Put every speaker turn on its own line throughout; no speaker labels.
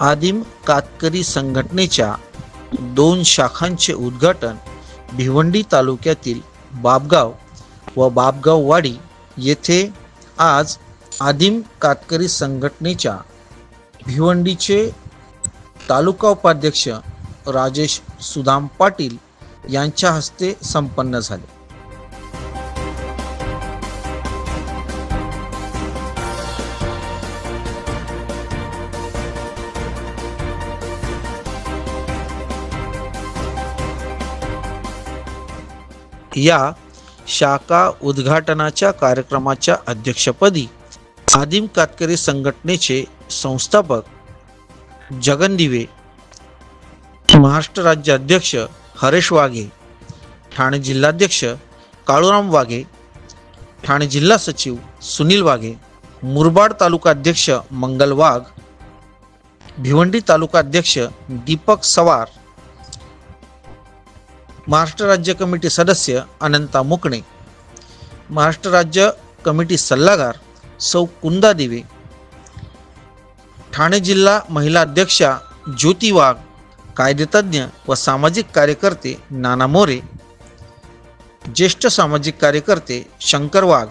आदिम कातकरी संघटनेच्या 2 शाखांचे उद्घाटन भिवंडी तालुक्यातील बाबगाव व बाबगाववाडी येथे आज आदिम कातकरी संघटनेच्या भिवंडीचे तालुका उपाध्यक्ष राजेश सुदाम पाटील यांच्या हस्ते संपन्न झाले। या शाखा उद्घाटनाच्या कार्यक्रमाच्या अध्यक्षपदी आदिम कातकरी संघटनेचे संस्थापक जगन दिवे, महाराष्ट्र राज्य अध्यक्ष हरेश वाघे, ठाणे जिल्हाध्यक्ष काळूराम वाघे, ठाणे जिल्हा सचिव सुनील वाघे, मुरबाड तालुका अध्यक्ष मंगल वाघ, भिवंडी तालुका अध्यक्ष दीपक सवार, महाराष्ट्र राज्य कमिटी सदस्य अनंता मुकणे, महाराष्ट्र राज्य कमिटी सल्लागार सौ कुंदा दिवे, ठाणे जिल्हा महिला अध्यक्षा ज्योती वाघ, कायदेतज्ञ व सामाजिक कार्यकर्ते नाना मोरे, ज्येष्ठ सामाजिक कार्यकर्ते शंकर वाघ,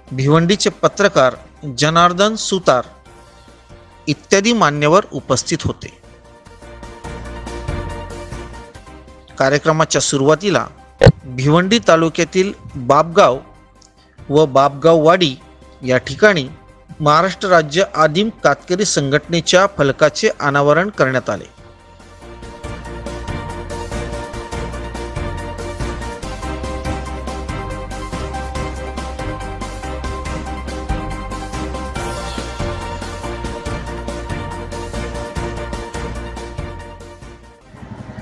भिवंडीचे पत्रकार जनार्दन सुतार इत्यादी मान्यवर उपस्थित होते। कार्यक्रमाच्या सुरुवातीला भिवंडी तालुक्यातील बाबगाव व बाबगाववाडी या ठिकाणी महाराष्ट्र राज्य आदिम कातकरी संघटनेच्या फलकाचे अनावरण करण्यात आले।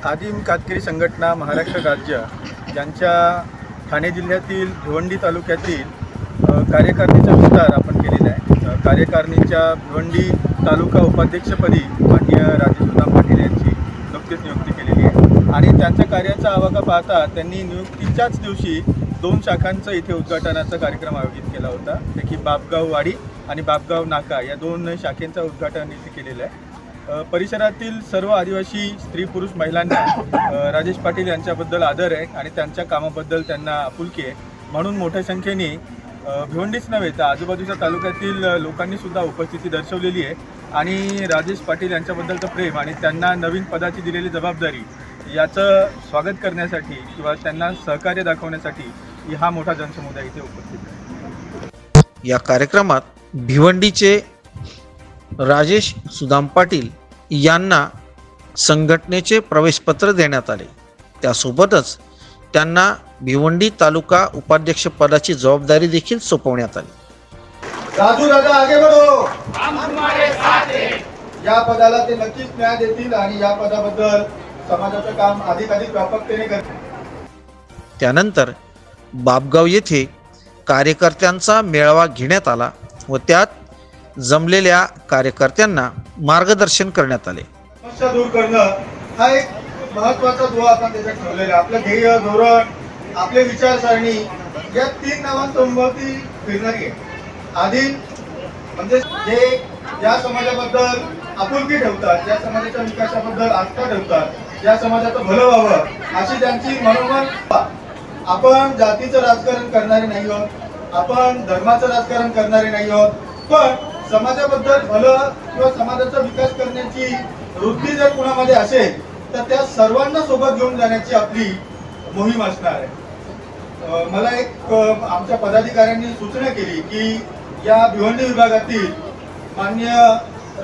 आदिम कातकरी संघटना महाराष्ट्र राज्य यांच्या ठाणे जिल्ह्यातील भिवंडी तालुक्यातील कार्यकारिणीचा विस्तार आपण केलेला आहे। कार्यकारिणीच्या भिवंडी तालुका उपाध्यक्षपदी माननीय राजेश सुदाम पाटील यांची नुकतीच नियुक्ती केलेली आहे आणि त्यांच्या कार्याचा आवाका पाहता त्यांनी नियुक्तीच्याच दिवशी 2 शाखांचं इथे उद्घाटनाचा कार्यक्रम आयोजित केला होता। त्यापैकी बाबगाववाडी आणि बाबगाव नाका या 2 शाखेंचं उद्घाटन इथे केलेलं आहे। परिसरातील सर्व आदिवासी स्त्री पुरुष महिलांना राजेश पाटील यांच्याबद्दल आदर आहे आणि त्यांच्या कामाबद्दल त्यांना आपुलकी आहे, म्हणून मोठ्या संख्येने भिवंडीच नव्हे तर आजूबाजूच्या तालुक्यातील लोकांनी सुद्धा उपस्थिती दर्शवलेली आहे आणि राजेश पाटील यांच्याबद्दलचं प्रेम आणि त्यांना नवीन पदाची दिलेली जबाबदारी याचं स्वागत करण्यासाठी किंवा त्यांना सहकार्य दाखवण्यासाठी हा मोठा जनसमुदाय इथे उपस्थित आहे।
या कार्यक्रमात भिवंडीचे राजेश सुदाम पाटील यांना संघटनेचे प्रवेशपत्र देण्यात आले। त्यासोबतच त्यांना भिवंडी तालुका उपाध्यक्ष पदाची जबाबदारी देखील सोपवण्यात आली।
राजू दादा आगे बढ़ो, हम तुम्हारे साथ हैं। या पदाला ते नक्कीच न्याय देतील आणि या पदाबद्दल समाजाचं काम अधिक व्यापकतेने करतील।
त्यानंतर बाबगाव येथे कार्यकर्त्यांचा मेळावा घेण्यात आला व त्यात जमलेल्या कार्यकर्त्यांना मार्गदर्शन करण्यात आले।
समस्या दूर करणं हा एक महत्त्वाचा दुवा आपण त्याच्यात ठेवलेला। आपलं ध्येय, धोरण, आपले विचारसरणी या 3 नावांसंभोवती फिरणारी आहे। आधी म्हणजे जे या समाजाबद्दल आपुलकी ठेवतात, या समाजाच्या विकासाबद्दल आस्था ठेवतात, या समाजाचं भलं व्हावं अशी त्यांची मनोमन। आपण जातीचं राजकारण करणारे नाही आहोत, आपण धर्माचं राजकारण करणारे नाही आहोत, पण समाजाबद्दल भलं किंवा समाजाचा विकास करण्याची वृत्ती जर कुणामध्ये असेल तर त्या सर्वांना सोबत घेऊन जाण्याची आपली मोहीम असणार आहे। मला एक आमच्या पदाधिकाऱ्यांनी सूचना केली की या भिवंडी विभागातील माननीय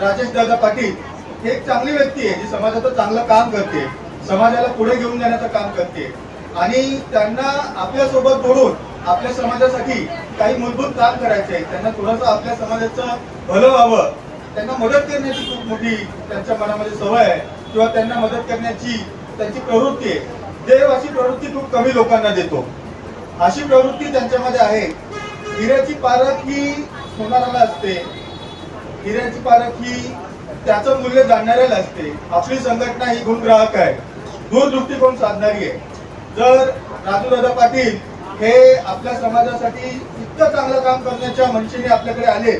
राजेश दादा पाटील हे एक चांगली व्यक्ती आहे जी समाजाचं चांगलं काम करते, समाजाला पुढे घेऊन जाण्याचं काम करते आणि त्यांना आपल्यासोबत जोडून आपल्या समाजासाठी काही मूलभूत काम करायचे आहे। त्यांना थोडंसं आपल्या समाजाचं भलं व्हावं, त्यांना मदत करण्याची खूप मोठी त्यांच्या मनामध्ये सवय आहे किंवा त्यांना मदत करण्याची त्यांची प्रवृत्ती आहे। देव अशी प्रवृत्ती खूप कमी लोकांना देतो, अशी प्रवृत्ती त्यांच्यामध्ये आहे। हिऱ्याची पारख ही सोनाराला असते, हिऱ्याची पारख ही त्याचं मूल्य जाणणाऱ्याला असते। आपली संघटना ही गुणग्राहक आहे, दूरदृष्टिकोन साधणारी आहे। जर राजूदादा पाटील हे आपल्या समाजासाठी इतकं चांगलं काम करण्याच्या मनशेने आपल्याकडे आले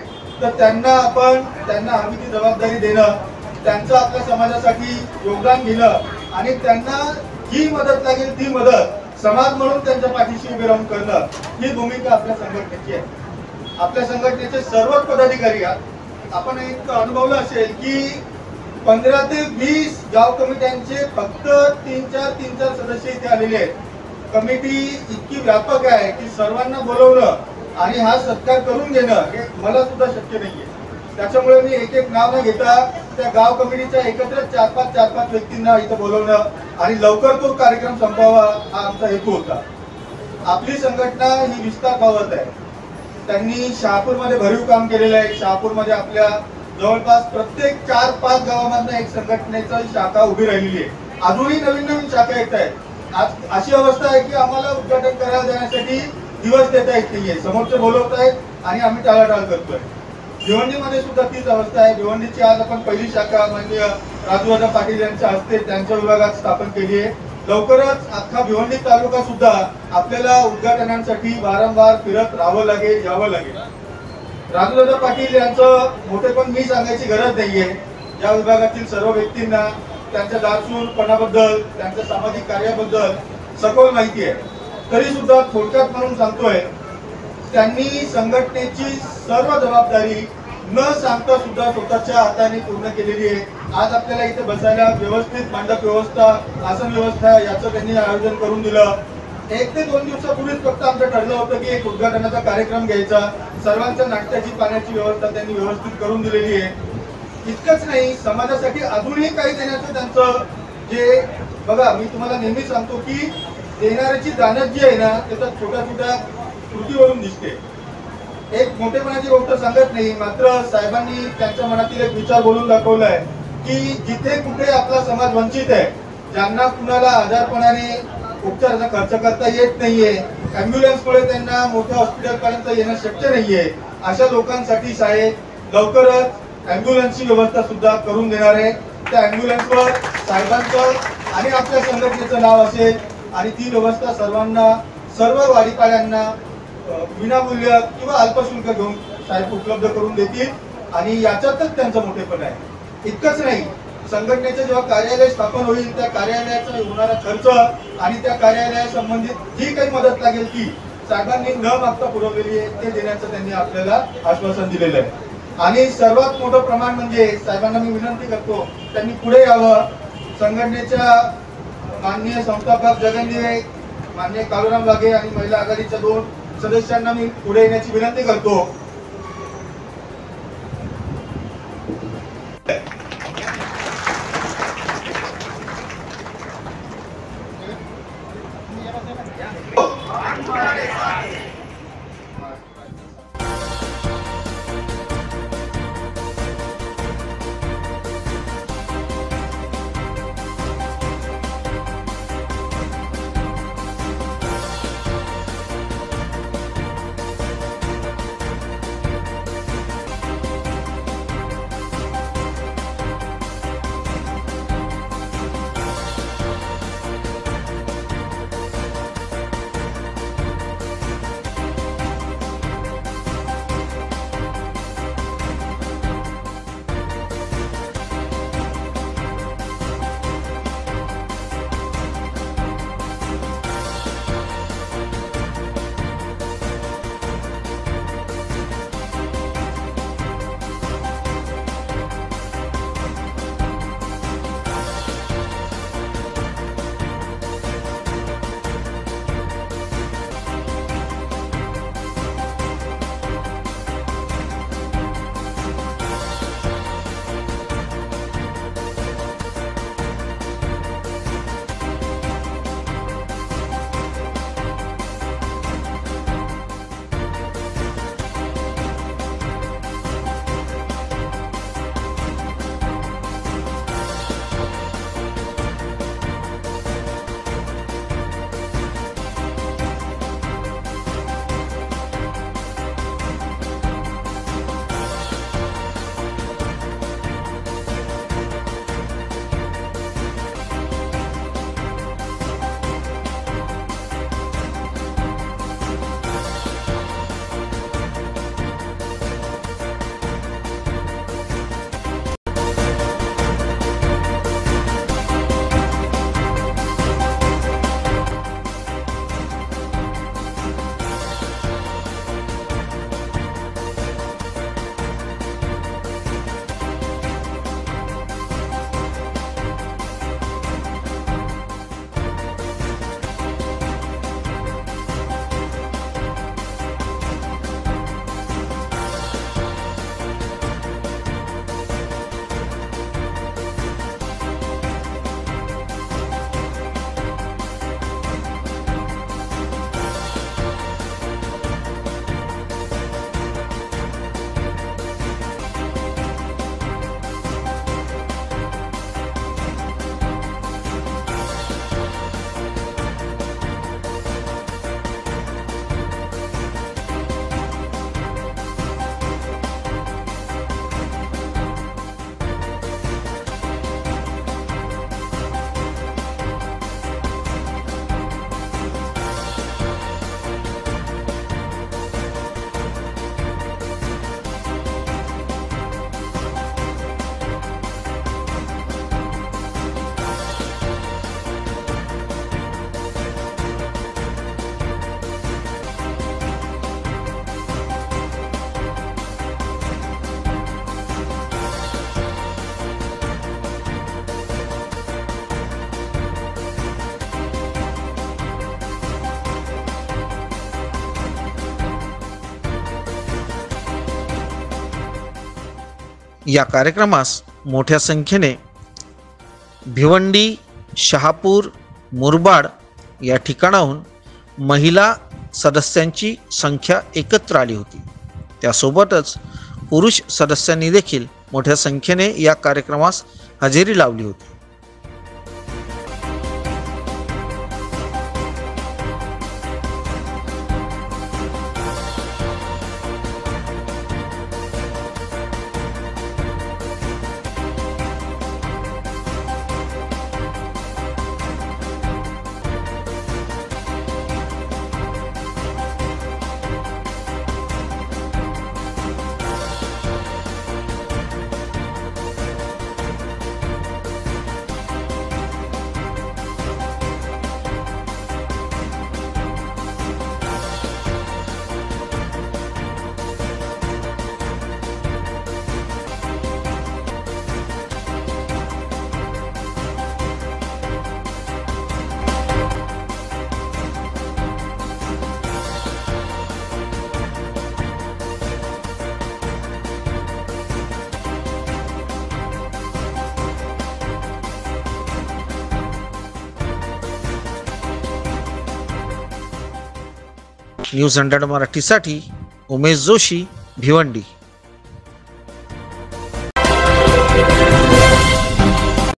तर त्यांना हवी ती जबाबदारी देणं, त्यांचं आपल्या समाजासाठी योगदान घेणं आणि त्यांना जी मदत लागेल ती मदत समाज म्हणून त्यांच्या पाठीशी उभे राहून करणं, ही भूमिका आपल्या संघटनेची आहे. आपल्या संघटनेचे सर्वच पदाधिकारी आपण एक अनुभवलं असेल की 15 ते 20 गाव कमिट्यांचे फक्त 3-4 सदस्य इथे आलेले आहेत. कमिटी इतकी व्यापक आहे की सर्वांना बोलवणं आणि हा सत्कार करून घेणं हे मला सुद्धा शक्य नाहीये. त्याच्यामुळे मी एक नाव न घेता त्या गाव कमिटीच्या एकत्र 4-5 व्यक्तींना इथं बोलवणं आणि लवकर तो कार्यक्रम संपवावा हा आमचा हेतू होता. आपली संघटना ही विस्तार पावत आहे. त्यांनी शहापूरमध्ये भरीव काम केलेलं आहे. शहापूरमध्ये आपल्या जवळपास प्रत्येक 4-5 गावांमधून एक संघटनेची शाखा उभी राहिलेली आहे. अजूनही नवीन शाखा येत आहेत. आज अशी अवस्था आहे की आम्हाला उद्घाटन करायला जाण्यासाठी दिवस देता येत नाहीये. समोरचे बोलवत आहेत आणि आम्ही टाळाटाळ करतोय. भिवंडीमध्ये सुद्धा तीच अवस्था आहे. भिवंडीची आज आपण पहिली शाखा म्हणजे राजूदादा पाटील यांच्या हस्ते त्यांच्या विभागात स्थापन केली आहे. लवकरच अख्खा भिवंडी तालुका सुद्धा आपल्याला उद्घाटनांसाठी वारंवार फिरत राहावं लागेल, यावं लागेल. राजूदादा पाटील यांचं मोठेपण मी सांगायची गरज नाहीये. या विभागातील सर्व व्यक्तींना त्यांच्या दारसूरपणाबद्दल, त्यांच्या सामाजिक कार्याबद्दल सखोल माहिती आहे. तरी सुद्धा थोडक्यात म्हणून सांगतोय, त्यांनी संघटनेची सर्व जबाबदारी न सांगता सुद्धा स्वतःच्या हाताने पूर्ण केलेली आहे. आज आपल्याला इथे बसायला व्यवस्थित मंडप व्यवस्था, आसन व्यवस्था याचं त्यांनी आयोजन करून दिलं. 1 ते 2 दिवसापूर्वीच फक्त आमचं ठरलं होतं की एक उद्घाटनाचा कार्यक्रम घ्यायचा. सर्वांच्या नाश्त्याची, पाण्याची व्यवस्था त्यांनी व्यवस्थित करून दिलेली आहे. इतकंच नाही, समाजासाठी अजूनही काही देण्याचं त्यांचं जे बघा, मी तुम्हाला नेहमी सांगतो की देणाऱ्याची दानत जी आहे ना, त्याच्या छोट्या कृतीवरून दिसते. एक मोठेपणाची गोष्ट सांगत नाही, मात्र साहेबांनी त्यांच्या मनातील एक विचार बोलून दाखवलाय की जिथे कुठे आपला समाज वंचित आहे, ज्यांना कुणाला आजारपणाने उपचाराचा खर्च करता येत नाहीये, ॲम्ब्युलन्समुळे त्यांना मोठ्या हॉस्पिटलपर्यंत येणं शक्य नाहीये, अशा लोकांसाठी साहेब लवकरच ॲम्ब्युलन्सची व्यवस्था सुद्धा करून देणार आहे. त्या ॲम्ब्युलन्सवर साहेबांचं आणि आपल्या संघटनेचं नाव असेल आणि ती व्यवस्था सर्व वाडीपाड्यांना विनामूल्य किंवा अल्पशुल्क घेऊन साहेब उपलब्ध करून देतील आणि याच्यातच त्यांचं मोठेपण आहे. इतकंच नाही, संघटनेचं जेव्हा कार्यालय स्थापन होईल त्या कार्यालयाचा होणारा खर्च आणि त्या कार्यालयासंबंधित जी काही मदत लागेल ती साहेबांनी न मागता पुरवलेली आहे, ते देण्याचं त्यांनी आपल्याला आश्वासन दिलेलं आहे. आणि सर्वात मोठं प्रमाण म्हणजे साहेबांना मी विनंती करतो, त्यांनी पुढे यावं. संघटनेच्या माननीय संस्थापक जगनदिवे माननीय काळूराम वाघे आणि महिला आघाडीच्या 2 सदस्यांना मी पुढे येण्याची विनंती करतो.
या कार्यक्रमास मोठ्या संख्येने भिवंडी, शहापूर, मुरबाड या ठिकाणाहून महिला सदस्यांची संख्या एकत्र आली होती. त्यासोबतच पुरुष सदस्यांनी देखील मोठ्या संख्येने या कार्यक्रमास हजेरी लावली होती. न्यूज 100 मराठीसाठी उमेश जोशी, भिवंडी.